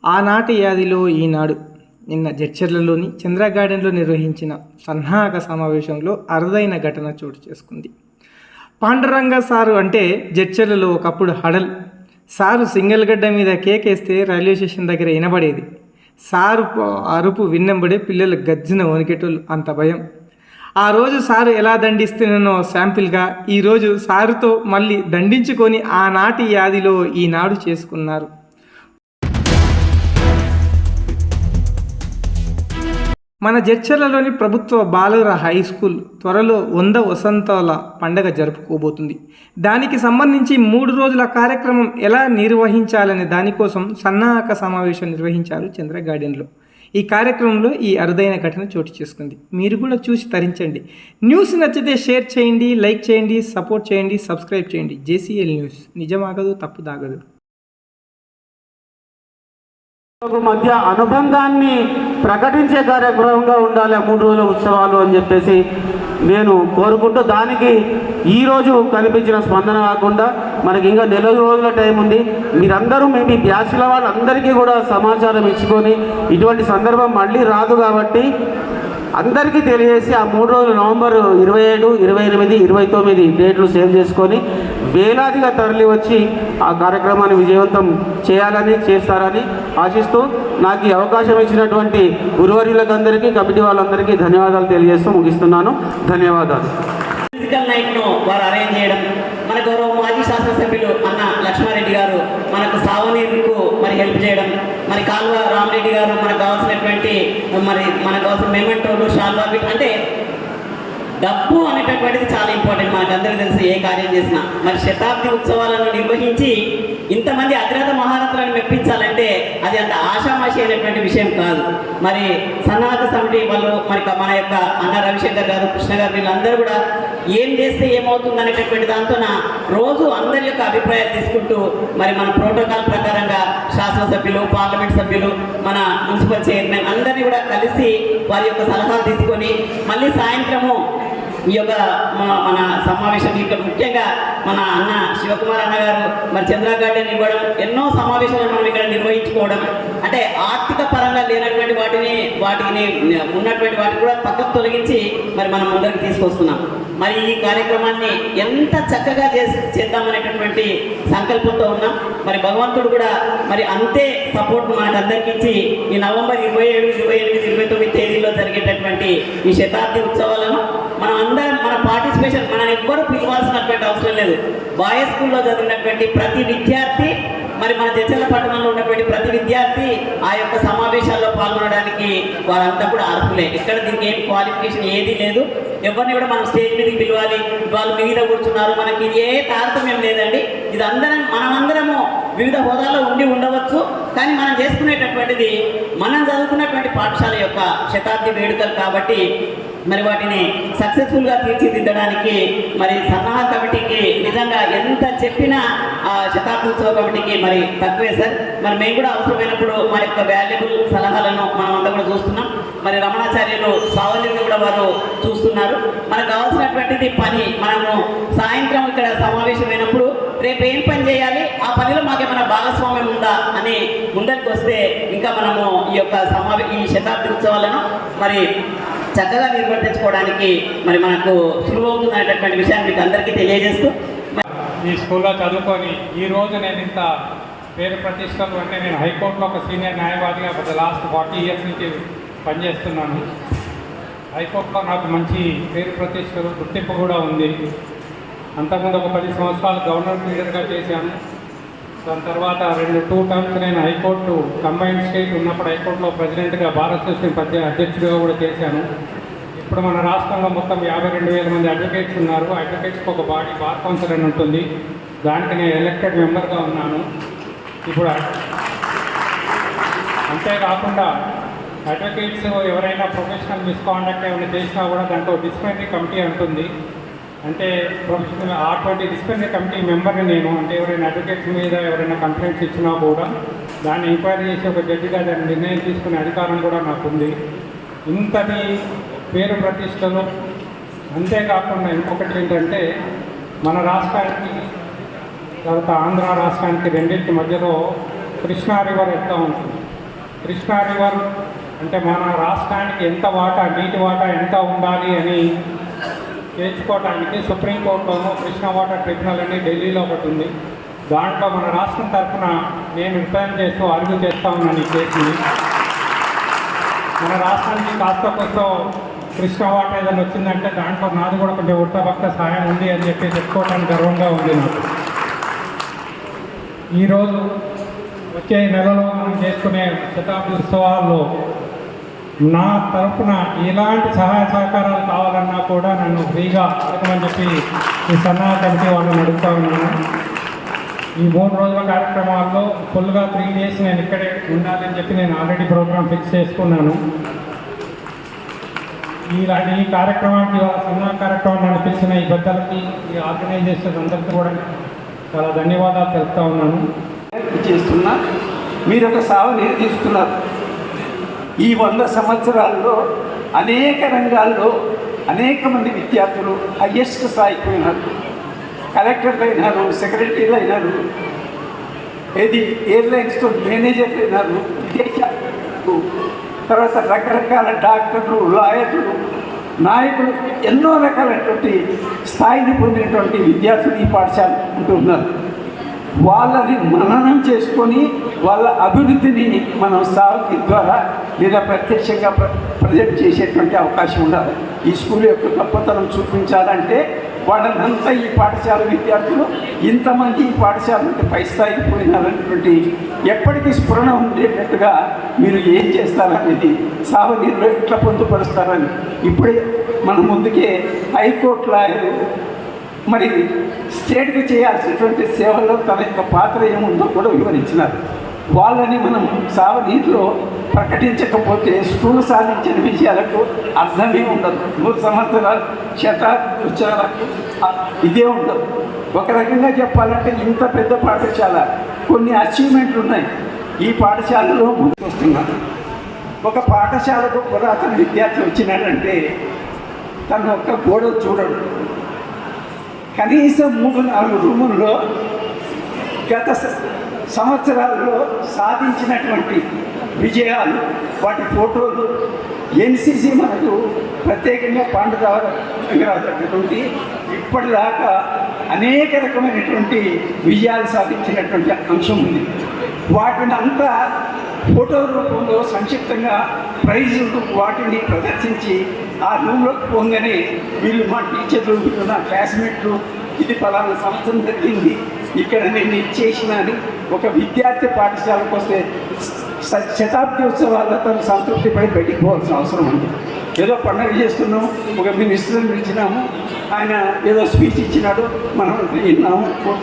ఆనాటి యాదిలో ఈనాడు నిన్న జడ్చర్లలోని చంద్ర గార్డెన్లో నిర్వహించిన సన్నాహక సమావేశంలో అరుదైన ఘటన చోటు చేసుకుంది. పాండురంగ సారు అంటే జడ్చర్లలో ఒకప్పుడు హడల్. సారు సింగిల్ గడ్డ మీద కేకేస్తే రైల్వే స్టేషన్ దగ్గర వినబడేది. సారు అరుపు విన్నెంబడే పిల్లలు గజ్జిన వణికేటోళ్ళు, అంత భయం. ఆ రోజు సారు ఎలా దండిస్తున్నానో శాంపిల్గా ఈరోజు సారుతో మళ్ళీ దండించుకొని ఆనాటి యాదిలో ఈనాడు చేసుకున్నారు. మన జడ్చర్లలోని ప్రభుత్వ బాలుర హై స్కూల్ త్వరలో 100 వసంతాల పండగ జరుపుకోబోతుంది. దానికి సంబంధించి 3 రోజుల కార్యక్రమం ఎలా నిర్వహించాలనే దానికోసం సన్నాహక సమావేశం నిర్వహించారు చంద్ర గార్డెన్లో. ఈ కార్యక్రమంలో ఈ అరుదైన ఘటన చోటు చేసుకుంది. మీరు కూడా చూసి తరించండి. న్యూస్ నచ్చితే షేర్ చేయండి, లైక్ చేయండి, సపోర్ట్ చేయండి, సబ్స్క్రైబ్ చేయండి. జేసీఎల్ న్యూస్, నిజమాగదు, తప్పు దాగదు. మధ్య అనుబంధాన్ని ప్రకటించే కార్యక్రమంగా ఉండాలి 3 రోజుల ఉత్సవాలు అని చెప్పేసి నేను కోరుకుంటూ, దానికి ఈరోజు కనిపించిన స్పందన కాకుండా మనకి ఇంకా 4 రోజుల టైం ఉంది. మీరందరూ మీ బ్యాచ్ల వాళ్ళందరికీ కూడా సమాచారం ఇచ్చుకొని, ఇటువంటి సందర్భం మళ్ళీ రాదు కాబట్టి అందరికీ తెలియజేసి ఆ 3 రోజులు నవంబర్ 27, 28, 29 డేట్లు సేవ్ చేసుకొని వేలాదిగా తరలి వచ్చి ఆ కార్యక్రమాన్ని విజయవంతం చేస్తారని ఆశిస్తూ, నాకు ఈ అవకాశం ఇచ్చినటువంటి గురువర్యులకందరికీ, కమిటీ వాళ్ళందరికీ ధన్యవాదాలు తెలియజేస్తూ ముగిస్తున్నాను. ధన్యవాదాలు. ఫిజికల్ నైట్ను వారు అరేంజ్ చేయడం, మన గౌరవ మాజీ శాసనసభ్యులు అన్న లక్ష్మారెడ్డి గారు మనకు సాగునీరుకు మరి హెల్ప్ చేయడం, మరి కాల్వ రామరెడ్డి గారు మనకు కావాల్సినటువంటి మనకు కావాల్సిన మెమెంటోలు, షాల్వా, అంటే డబ్బు అనేటటువంటిది చాలా ఇంపార్టెంట్. మనకు అందరికీ తెలుసు, ఏ కార్యం చేసినా. మరి శతాబ్ది ఉత్సవాలను నిర్వహించి ఇంతమంది అగ్రత మహారథులను మెప్పించాలంటే అది అంత ఆషామాషి అయినటువంటి విషయం కాదు. మరి సన్నాహక సమితి వాళ్ళు, మరి మన యొక్క అన్న రవిశంకర్ గారు, కృష్ణ గారు, వీళ్ళందరూ కూడా ఏం చేస్తే ఏమవుతుంది అనేటటువంటి దాంతో రోజు అందరి యొక్క అభిప్రాయాలు తీసుకుంటూ, మరి మన ప్రోటోకాల్ ప్రకారంగా శాసనసభ్యులు, పార్లమెంట్ సభ్యులు, మన మున్సిపల్ చైర్మన్ అందరినీ కూడా కలిసి వారి యొక్క సలహాలు తీసుకొని మళ్ళీ సాయంత్రము ఈ యొక్క మన సమావేశం, ఇక్కడ ముఖ్యంగా మన అన్న శివకుమార్ అన్న గారు మరి చంద్ర గార్డెన్ ఇవ్వడం, ఎన్నో సమావేశాలు మనం ఇక్కడ నిర్వహించుకోవడం, అంటే ఆర్థిక పరంగా లేనటువంటి వాటిని ఉన్నటువంటి వాటిని కూడా పక్కకు తొలగించి మరి మనం ముందరికి తీసుకొస్తున్నాం. మరి ఈ కార్యక్రమాన్ని ఎంత చక్కగా చేద్దామనేటటువంటి సంకల్పంతో ఉన్నాం. మరి భగవంతుడు కూడా మరి అంతే సపోర్ట్ మనకు అందరికీ ఇచ్చి ఈ నవంబర్ 27, 28, 29 తేదీల్లో జరిగేటటువంటి ఈ శతాబ్ది ఉత్సవాలను మనం అందరం మన పార్టిసిపేషన్, మనల్ని ఎవ్వరూ పిలవాల్సినటువంటి అవసరం లేదు. బాయ్స్ స్కూల్లో చదివినటువంటి ప్రతి విద్యార్థి, మరి మన జడ్చర్ల పట్టణంలో ఉన్నటువంటి ప్రతి విద్యార్థి ఆ యొక్క సమావేశాల్లో పాల్గొనడానికి వారంతా కూడా అర్హులే. ఇక్కడ దీనికి ఏం క్వాలిఫికేషన్ ఏది లేదు. ఎవరిని కూడా మనం స్టేజ్ మీదకి పిలవాలి, వాళ్ళు మీద కూర్చున్నారు, మనకి ఏ తారతమ్యం లేదండి. ఇది మనమందరము వివిధ హోదాల్లో ఉండవచ్చు, కానీ మనం చేసుకునేటటువంటిది మనం చదువుకున్నటువంటి పాఠశాల యొక్క శతాబ్ది వేడుకలు కాబట్టి మరి వాటిని సక్సెస్ఫుల్గా తీర్చిదిద్దడానికి మరి సన్నాహక కమిటీకి నిజంగా ఎంత చెప్పినా ఆ శతాబ్ది ఉత్సవ కమిటీకి మరి తక్కువే సార్. మరి మేము కూడా అవసరమైనప్పుడు మన యొక్క వాల్యుబుల్ సలహాలను మనమంతా కూడా చూస్తున్నాం. మరి రమణాచార్యులు సావలిని కూడా వారు చూస్తున్నారు. మనకు కావాల్సినటువంటిది పని, మనము సాయంత్రం ఇక్కడ సమావేశమైనప్పుడు రేపు ఏం పని చేయాలి, ఆ పనిలో మాకేమైనా భాగస్వామ్యం ఉందా అని ముందరికి వస్తే ఇంకా మనము ఈ యొక్క ఈ శతాబ్ది ఉత్సవాలను మరి చక్కగా నిర్వర్తించుకోవడానికి మరి మనకు సులువవుతుంది అనేటటువంటి విషయాన్ని మీకు అందరికీ తెలియజేస్తూ, ఈ స్కూల్లో చదువుకొని ఈరోజు నేను ఇంత పేరు ప్రతిష్టలు, అంటే నేను హైకోర్టులో ఒక సీనియర్ న్యాయవాదిగా గత లాస్ట్ 40 years నుంచి పనిచేస్తున్నాను. హైకోర్టులో నాకు మంచి పేరు ప్రతిష్టలు, గుర్తింపు కూడా ఉంది. అంతకుముందు ఒక 10 సంవత్సరాలు గవర్నర్ లీడర్గా చేశాను. దాని తర్వాత 2 టర్మ్స్ నేను హైకోర్టు కంబైన్డ్ స్టేట్ ఉన్నప్పుడు హైకోర్టులో ప్రెసిడెంట్గా, బార్ అసోసియేషన్ అధ్యక్షుడిగా కూడా చేశాను. ఇప్పుడు మన రాష్ట్రంలో మొత్తం 52,000 మంది అడ్వకేట్స్ ఉన్నారు. అడ్వకేట్స్కి ఒక బాడీ, బార్ కౌన్సిల్ అని ఉంటుంది. దానికి నేను ఎలక్టెడ్ మెంబర్గా ఉన్నాను. ఇప్పుడు అంతేకాకుండా అడ్వకేట్స్ ఎవరైనా ప్రొఫెషనల్ మిస్కాండక్ట్ ఏమైనా చేసినా కూడా దాంట్లో డిసిప్లినరీ కమిటీ ఉంటుంది. అంటే ప్రొఫెషనల్ అటువంటి డిసిప్లినరీ కమిటీ మెంబర్ని నేను. అంటే ఎవరైనా అడ్వకేట్స్ మీద ఎవరైనా కంప్లైంట్స్ ఇచ్చినా కూడా దాన్ని ఎంక్వైరీ చేసి ఒక జడ్జిగా దాన్ని నిర్ణయం తీసుకునే అధికారం కూడా నాకుంది. ఇంతటి పేరు ప్రతిష్టలు, అంతేకాకుండా ఇంకొకటి ఏంటంటే మన రాష్ట్రానికి తర్వాత ఆంధ్ర రాష్ట్రానికి రెండింటి మధ్యలో కృష్ణా రివర్ ఎట్లా ఉంటుంది. కృష్ణా రివర్ అంటే మన రాష్ట్రానికి ఎంత వాటా, నీటి వాటా ఎంత ఉండాలి అని తేల్చుకోవడానికి సుప్రీంకోర్టులోనూ కృష్ణా వాటర్ ట్రిబ్యునల్ అని ఢిల్లీలో ఒకటి ఉంది. దాంట్లో మన రాష్ట్రం తరఫున నేను రిప్రజెంట్ చేస్తూ అర్జు చేస్తూ ఉన్నాను ఈ కేసుని. మన రాష్ట్రానికి కాస్త కొంత కృష్ణా వాటర్ ఏదైనా వచ్చిందంటే దాంట్లో నాది కూడా కొంచెం ఉడతభక్త సహాయం ఉంది అని చెప్పి చెప్పుకోవడానికి గర్వంగా ఉంది నాకు. ఈరోజు వచ్చే నెలలో మనం చేసుకునే శతాబ్ది ఉత్సవాల్లో నా తరఫున ఎలాంటి సహాయ సహకారాలు కావాలన్నా కూడా నన్ను ఫ్రీగా అడగమని చెప్పి ఈ సన్నాహ కమిటీ వాళ్ళని అడుగుతా ఉన్నాను. ఈ 3 రోజుల కార్యక్రమాల్లో ఫుల్గా 3 days నేను ఇక్కడే ఉండాలని చెప్పి నేను ఆల్రెడీ ప్రోగ్రామ్ ఫిక్స్ చేసుకున్నాను. ఈ కార్యక్రమానికి వాళ్ళ సన్నాహ కార్యక్రమం నన్ను పిలిచిన ఈ పెద్దలకి, ఈ ఆర్గనైజేషన్ అందరికీ కూడా చాలా ధన్యవాదాలు తెలుపుతా ఉన్నాను. చేస్తున్నా మీరు ఒక సాగునీరు తీస్తున్నారు. ఈ 100 సంవత్సరాల్లో అనేక రంగాల్లో అనేక మంది విద్యార్థులు హయ్యెస్ట్ స్థాయికి పోయినారు. కలెక్టర్లు అయినారు, సెక్రటరీలు అయినారు, ఎయిర్లైన్స్తో మేనేజర్లు అయినారు, విదేశాలకు, తర్వాత రకరకాల డాక్టర్లు, లాయర్లు, నాయకులు, ఎన్నో రకాలైనటువంటి స్థాయిని పొందినటువంటి విద్యార్థులు ఈ పాఠశాల ఉంటూ ఉన్నారు. వాళ్ళని మననం చేసుకొని వాళ్ళ అభివృద్ధిని మనం సాగుకి ద్వారా లేదా ప్రత్యక్షంగా ప్రజెంట్ చేసేటువంటి అవకాశం ఉండాలి. ఈ స్కూల్ యొక్క గొప్పతనం చూపించాలంటే వాళ్ళనంతా ఈ పాఠశాల విద్యార్థులు ఇంతమంది ఈ పాఠశాల నుండి పై స్థాయికి పోయినారనేటువంటి ఎప్పటికీ స్ఫురణ ఉండేటట్టుగా మీరు ఏం చేస్తారనేది సాగునీరులో ఎట్లా పొందుపరుస్తారని ఇప్పుడే మన ముందుకే హైకోర్టు లాయరు మరి స్టేట్కి చేయాల్సినటువంటి సేవల్లో తన యొక్క పాత్ర ఏముందో కూడా వివరించినారు. వాళ్ళని మనం సాగునీరులో ప్రకటించకపోతే స్కూల్ సాధించిన విషయాలకు అర్థమే ఉండదు. 100 సంవత్సరాలు శతాబ్ది ఉత్సవాలకు ఇదే ఉండదు. ఒక రకంగా చెప్పాలంటే ఇంత పెద్ద పాఠశాల కొన్ని అచీవ్మెంట్లు ఉన్నాయి. ఈ పాఠశాలలో ముందుకు వస్తున్నారు. ఒక పాఠశాలకు పురాతన విద్యార్థి వచ్చినాడంటే తను ఒక్క గోడలు చూడడు, కనీసం 3-4 రూముల్లో గత సంవత్సరాల్లో సాధించినటువంటి విజయాలు, వాటి ఫోటోలు, ఎన్సీసీ మనకు ప్రత్యేకంగా పాండురావుటువంటి ఇప్పటిదాకా అనేక రకమైనటువంటి విజయాలు సాధించినటువంటి అంశం ఉంది. వాటిని అంతా ఫోటో రూపంలో సంక్షిప్తంగా ప్రైజులు వాటిని ప్రదర్శించి ఆ రూమ్లోకి పోగానే వీళ్ళు మా టీచర్లు, వీళ్ళు నా క్లాస్మేట్లు, ఇది పలానా సంవత్సరం జరిగింది, ఇక్కడ నేను ఇచ్చేసిన అని ఒక విద్యార్థి పాఠశాలకు వస్తే శతాబ్ది ఉత్సవాలతో సంతృప్తి పడి బయటికి పోవాల్సిన అవసరం ఉంది. ఏదో పండుగ చేస్తున్నాము, ఒక మినిస్టర్ని పిలిచినాము, ఆయన ఏదో స్పీచ్ ఇచ్చినాడు, మనం విన్నాము.